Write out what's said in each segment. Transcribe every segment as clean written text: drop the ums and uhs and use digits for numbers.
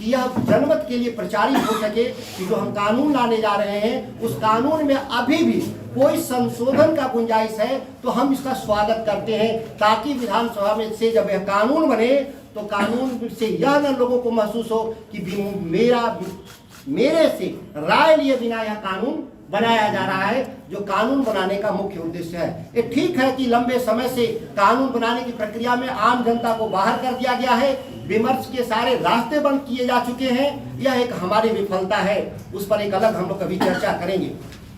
कि यह जनमत के लिए प्रचारित हो सके कि जो हम कानून लाने जा रहे हैं उस कानून में अभी भी कोई संशोधन का गुंजाइश है तो हम इसका स्वागत करते हैं, ताकि विधानसभा में से जब यह कानून बने तो कानून से यह न लोगों को महसूस हो कि मेरे से राय लिए बिना यह कानून बनाया जा रहा है, जो कानून बनाने का मुख्य उद्देश्य है। ये ठीक है कि लंबे समय से कानून बनाने की प्रक्रिया में आम जनता को बाहर कर दिया गया है, विमर्श के सारे रास्ते बंद किए जा चुके हैं, यह एक हमारी विफलता है, उस पर एक अलग हम लोग कभी चर्चा करेंगे।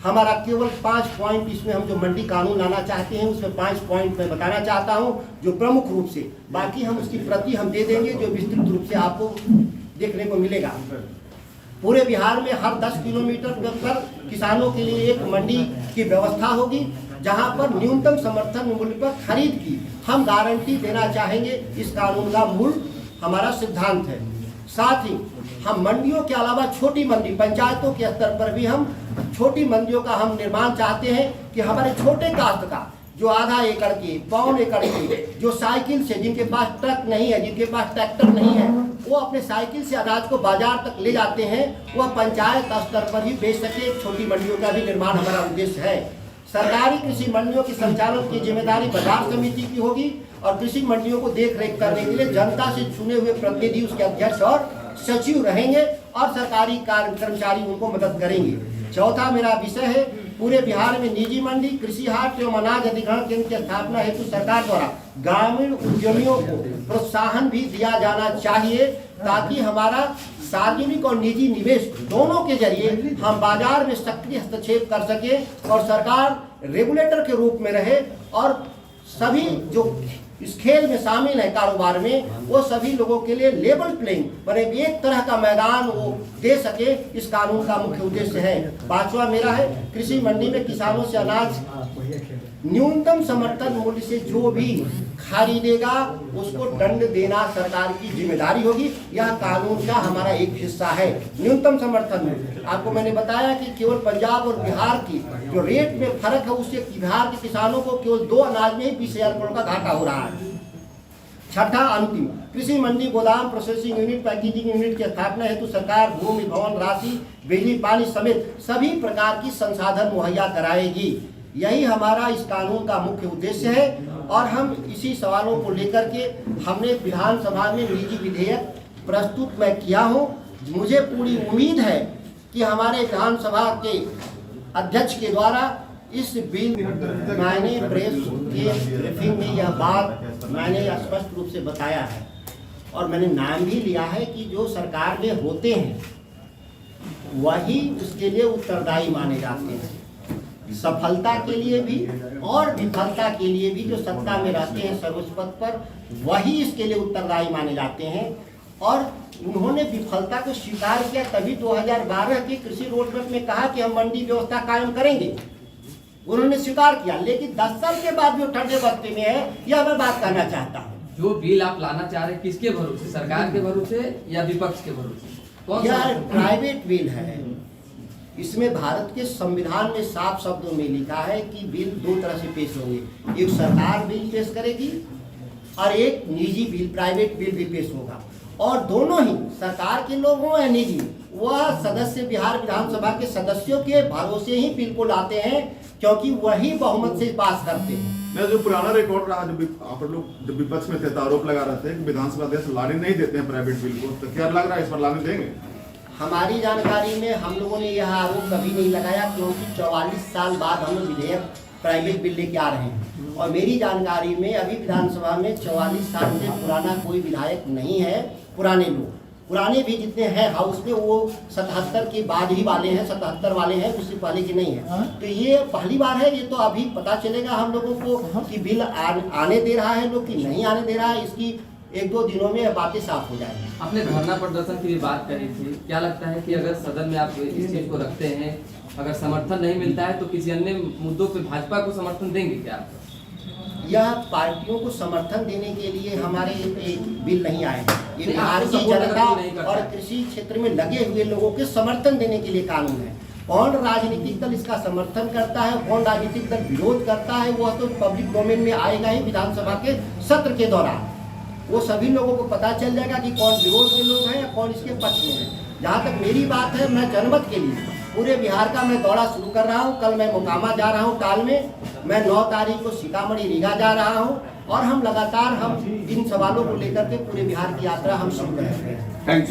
हमारा केवल 5 पॉइंट इसमें हम जो मंडी कानून लाना चाहते हैं उसमें 5 पॉइंट मैं बताना चाहता हूँ, जो प्रमुख रूप से, बाकी हम उसकी प्रति हम दे देंगे जो विस्तृत रूप से आपको देखने को मिलेगा। पूरे बिहार में हर 10 किलोमीटर पर किसानों के लिए एक मंडी की व्यवस्था होगी, जहां पर न्यूनतम समर्थन मूल्य पर खरीद की हम गारंटी देना चाहेंगे। इस कानून का मूल हमारा सिद्धांत है। साथ ही हम मंडियों के अलावा छोटी मंडी, पंचायतों के स्तर पर भी हम छोटी मंडियों का हम निर्माण चाहते हैं कि हमारे छोटे काश्तकार जो आधा एकड़ की, पौन एकड़ की, जो साइकिल से, जिनके पास ट्रक नहीं है, जिनके पास ट्रैक्टर नहीं है, वो अपने साइकिल से अनाज को बाजार तक ले जाते हैं, वह पंचायत स्तर पर ही बेच सके। छोटी मंडियों का भी निर्माण हमारा उद्देश्य है। सरकारी कृषि मंडियों की संचालन की जिम्मेदारी बाजार समिति की होगी और कृषि मंडियों को देख रेख करने के लिए जनता से चुने हुए प्रतिनिधि उसके अध्यक्ष और सचिव रहेंगे और सरकारी कर्मचारी उनको मदद करेंगे। चौथा मेरा विषय है, पूरे बिहार में निजी मंडी, कृषि हाट एवं अनाज अधिग्रहण केंद्र की स्थापना हेतु सरकार द्वारा ग्रामीण उद्यमियों को प्रोत्साहन भी दिया जाना चाहिए, ताकि हमारा सार्वजनिक और निजी निवेश दोनों के जरिए हम बाजार में सक्रिय हस्तक्षेप कर सके और सरकार रेगुलेटर के रूप में रहे और सभी जो इस खेल में शामिल है कारोबार में, वो सभी लोगों के लिए लेवल प्लेइंग बने, एक तरह का मैदान वो दे सके। इस कानून का मुख्य उद्देश्य है। 5वां मेरा है, कृषि मंडी में किसानों से अनाज न्यूनतम समर्थन मूल्य से जो भी खरीदेगा उसको दंड देना सरकार की जिम्मेदारी होगी। यह कानून का हमारा एक हिस्सा है। न्यूनतम समर्थन मूल्य, आपको मैंने बताया कि केवल पंजाब और बिहार की जो रेट में फर्क है उससे बिहार के किसानों को केवल 2 अनाज में ही 20,000 करोड़ का घाटा हो रहा है। छठा अंतिम, कृषि मंडी, गोदाम, प्रोसेसिंग यूनिट, पैकेजिंग यूनिट की स्थापना हेतु सरकार भूमि, भवन, राशि, बिजली, पानी समेत सभी प्रकार की संसाधन मुहैया कराएगी। यही हमारा इस कानून का मुख्य उद्देश्य है और हम इसी सवालों को लेकर के हमने विधानसभा में निजी विधेयक प्रस्तुत मैं किया हूँ। मुझे पूरी उम्मीद है कि हमारे विधानसभा के अध्यक्ष के द्वारा इस बिल, मैंने प्रेस के ब्रीफिंग में यह बात मैंने स्पष्ट रूप से बताया है और मैंने नाम भी लिया है कि जो सरकार में होते हैं वही उसके लिए उत्तरदायी माने जाते हैं। सफलता के लिए भी और विफलता के लिए भी जो सत्ता में रहते हैं सर्वोच्च पद पर, वही इसके लिए उत्तरदायी माने जाते हैं। और उन्होंने विफलता को स्वीकार किया, तभी 2012 के कृषि रोडमैप में कहा कि हम मंडी व्यवस्था कायम करेंगे, उन्होंने स्वीकार किया। लेकिन 10 साल के बाद जो ठंडे वक्त में है, यह मैं बात करना चाहता हूँ। जो बिल आप लाना चाह रहे हैं किसके भरोसे, सरकार के भरोसे या विपक्ष के भरोसे? यह प्राइवेट बिल है। इसमें भारत के संविधान में साफ शब्दों में लिखा है कि बिल 2 तरह से पेश होंगे, एक सरकार बिल पेश करेगी और एक निजी बिल, प्राइवेट बिल भी पेश होगा। और दोनों ही सरकार के लोग हों या निजी, वह सदस्य विहार विधानसभा के सदस्यों के भरोसे ही बिल को लाते हैं, क्योंकि वही बहुमत से पास करते हैं। जो पुराना रिकॉर्ड रहा, आप लोग जब विपक्ष में थे तो आरोप लगा रहे थे कि विधानसभा अध्यक्ष लाने नहीं देते हैं प्राइवेट बिल को, तो क्या लग रहा है इस पर लाने देंगे? हमारी जानकारी में हम लोगों ने यह आरोप कभी नहीं लगाया, क्योंकि 44 साल बाद हम विधेयक प्राइवेट बिल लेके आ रहे हैं और मेरी जानकारी में अभी विधानसभा में 44 साल से पुराना कोई विधायक नहीं है। पुराने भी जितने हैं हाउस में वो 77 के बाद ही वाले हैं, 77 वाले हैं, उससे पहले के नहीं है। तो ये पहली बार है। ये तो अभी पता चलेगा हम लोगों को कि बिल आने दे रहा है लोग कि नहीं आने दे रहा है। इसकी 1-2 दिनों में बातें साफ हो जाएंगी। आपने धरना प्रदर्शन की भी बात करी थी, क्या लगता है कि अगर सदन में आप इस चीज को रखते हैं, अगर समर्थन नहीं मिलता है तो किसी अन्य मुद्दों पे भाजपा को समर्थन देंगे क्या? यह पार्टियों को समर्थन देने के लिए हमारे बिल नहीं आए। ये भारतीय जनता और कृषि क्षेत्र में लगे हुए लोगों के समर्थन देने के लिए कानून है। कौन राजनीतिक दल इसका समर्थन करता है, कौन राजनीतिक दल विरोध करता है, वह तो पब्लिक डोमेन में आएगा ही विधानसभा के सत्र के दौरान। वो सभी लोगों को पता चल जाएगा कि कौन विरोध में लोग हैं या कौन इसके पक्ष में है। जहाँ तक मेरी बात है, मैं जनमत के लिए पूरे बिहार का मैं दौरा शुरू कर रहा हूँ। कल मैं मोकामा जा रहा हूँ टाल में, मैं 9 तारीख को सीतामढ़ी रीगा जा रहा हूँ, और हम लगातार इन सवालों को लेकर के पूरे बिहार की यात्रा हम शुरू कर रहे हैं।